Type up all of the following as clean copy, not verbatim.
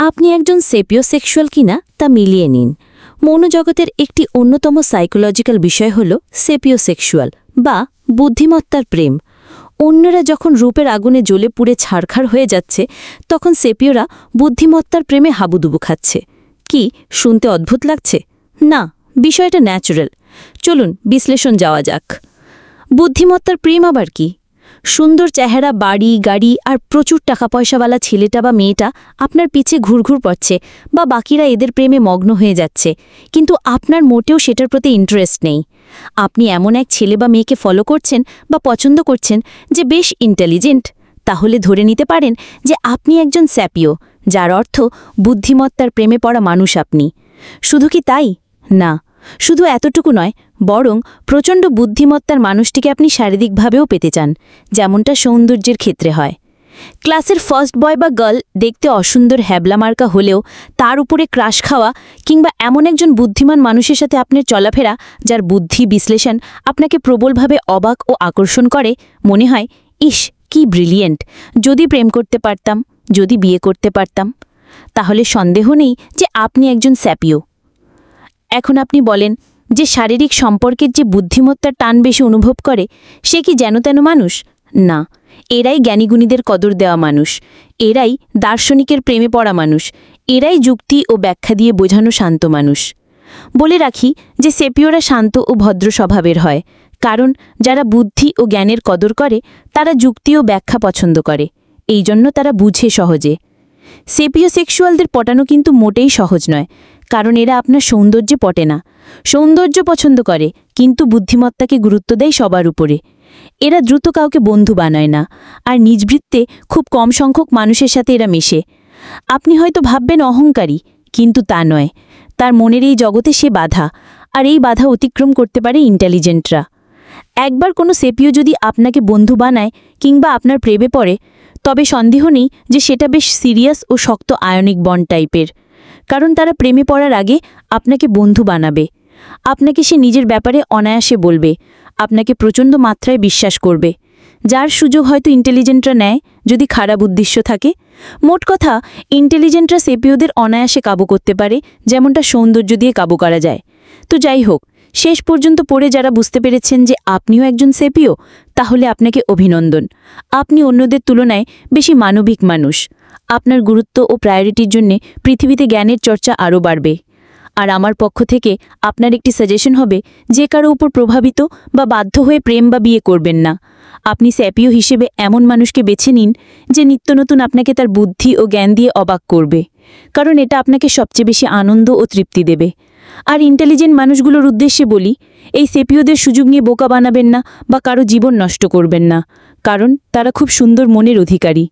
আপনি একজন সেপিওসেক্সুয়াল কিনা তা মিলিয়ে নিন। মনোজগতের একটি অন্যতম সাইকোলজিক্যাল বিষয় হল সেপিওসেক্সুয়াল বা বুদ্ধিমত্তার প্রেম। অন্যরা যখন রূপের আগুনে জ্বলে পুড়ে ছারখার হয়ে যাচ্ছে, তখন সেপিওরা বুদ্ধিমত্তার প্রেমে হাবুডুবু খাচ্ছে। কি শুনতে অদ্ভুত লাগছে? না, বিষয়টা ন্যাচুরাল। চলুন বিশ্লেষণ যাওয়া যাক। বুদ্ধিমত্তার প্রেম আবার কি? সুন্দর চেহারা, বাড়ি, গাড়ি আর প্রচুর টাকা পয়সাওয়ালা ছেলেটা বা মেয়েটা আপনার পিছে ঘুরঘুর পড়ছে, বা বাকিরা এদের প্রেমে মগ্ন হয়ে যাচ্ছে, কিন্তু আপনার মোটেও সেটার প্রতি ইন্টারেস্ট নেই। আপনি এমন এক ছেলে বা মেয়েকে ফলো করছেন বা পছন্দ করছেন যে বেশ ইন্টেলিজেন্ট, তাহলে ধরে নিতে পারেন যে আপনি একজন স্যাপিও, যার অর্থ বুদ্ধিমত্তার প্রেমে পড়া মানুষ আপনি। শুধু কি তাই? না, শুধু এতটুকু নয়, বরং প্রচণ্ড বুদ্ধিমত্তার মানুষটিকে আপনি শারীরিকভাবেও পেতে চান, যেমনটা সৌন্দর্যের ক্ষেত্রে হয়। ক্লাসের ফার্স্ট বয় বা গার্ল দেখতে অসুন্দর হ্যাবলামার্কা হলেও তার উপরে ক্রাশ খাওয়া, কিংবা এমন একজন বুদ্ধিমান মানুষের সাথে আপনার চলাফেরা যার বুদ্ধি বিশ্লেষণ আপনাকে প্রবলভাবে অবাক ও আকর্ষণ করে, মনে হয় ইস কি ব্রিলিয়েন্ট, যদি প্রেম করতে পারতাম, যদি বিয়ে করতে পারতাম। তাহলে সন্দেহ নেই যে আপনি একজন স্যাপিও। এখন আপনি বলেন যে শারীরিক সম্পর্কের যে বুদ্ধিমত্তার টান বেশি অনুভব করে সে কি যেন তেন মানুষ? না, এরাই জ্ঞানীগুণীদের কদর দেওয়া মানুষ, এরাই দার্শনিকের প্রেমে পড়া মানুষ, এরাই যুক্তি ও ব্যাখ্যা দিয়ে বোঝানো শান্ত মানুষ। বলে রাখি যে সেপিওরা শান্ত ও ভদ্র স্বভাবের হয়, কারণ যারা বুদ্ধি ও জ্ঞানের কদর করে তারা যুক্তি ও ব্যাখ্যা পছন্দ করে, এই জন্য তারা বুঝে সহজে। সেপিওসেক্সুয়ালদের পটানো কিন্তু মোটেই সহজ নয়, কারণ এরা আপনার সৌন্দর্যে পটে না। সৌন্দর্য পছন্দ করে, কিন্তু বুদ্ধিমত্তাকে গুরুত্ব দেয় সবার উপরে। এরা দ্রুত কাউকে বন্ধু বানায় না, আর নিজবৃত্তে খুব কম সংখ্যক মানুষের সাথে এরা মেশে। আপনি হয়তো ভাববেন অহংকারী, কিন্তু তা নয়। তার মনের এই জগতে সে বাধা, আর এই বাধা অতিক্রম করতে পারে ইন্টেলিজেন্টরা। একবার কোনো সেপিও যদি আপনাকে বন্ধু বানায় কিংবা আপনার প্রেমে পড়ে, তবে সন্দেহ নেই যে সেটা বেশ সিরিয়াস ও শক্ত আয়নিক বন্ড টাইপের, কারণ তারা প্রেমে পড়ার আগে আপনাকে বন্ধু বানাবে। আপনাকে সে নিজের ব্যাপারে অনায়াসে বলবে, আপনাকে প্রচণ্ড মাত্রায় বিশ্বাস করবে, যার সুযোগ হয়তো ইন্টেলিজেন্টরা নেয় যদি খারাপ উদ্দেশ্য থাকে। মোট কথা, ইন্টেলিজেন্টরা সেপিওদের অনায়াসে কাবু করতে পারে, যেমনটা সৌন্দর্য দিয়ে কাবু করা যায়। তো যাই হোক, শেষ পর্যন্ত পড়ে যারা বুঝতে পেরেছেন যে আপনিও একজন সেপিও, তাহলে আপনাকে অভিনন্দন। আপনি অন্যদের তুলনায় বেশি মানবিক মানুষ। আপনার গুরুত্ব ও প্রায়োরিটির জন্যে পৃথিবীতে জ্ঞানের চর্চা আরও বাড়বে। আর আমার পক্ষ থেকে আপনার একটি সাজেশন হবে, যে কারো উপর প্রভাবিত বা বাধ্য হয়ে প্রেম বা বিয়ে করবেন না। আপনি স্যাপিও হিসেবে এমন মানুষকে বেছে নিন যে নিত্য নতুন আপনাকে তার বুদ্ধি ও জ্ঞান দিয়ে অবাক করবে, কারণ এটা আপনাকে সবচেয়ে বেশি আনন্দ ও তৃপ্তি দেবে। আর ইন্টেলিজেন্ট মানুষগুলোর উদ্দেশ্যে বলি, এই সেপিওদের সুযোগ নিয়ে বোকা বানাবেন না বা কারো জীবন নষ্ট করবেন না, কারণ তারা খুব সুন্দর মনের অধিকারী।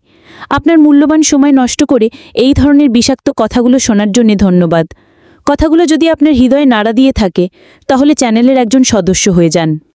আপনার মূল্যবান সময় নষ্ট করে এই ধরনের বিষাক্ত কথাগুলো শোনার জন্য ধন্যবাদ। কথাগুলো যদি আপনার হৃদয়ে নাড়া দিয়ে থাকে, তাহলে চ্যানেলের একজন সদস্য হয়ে যান।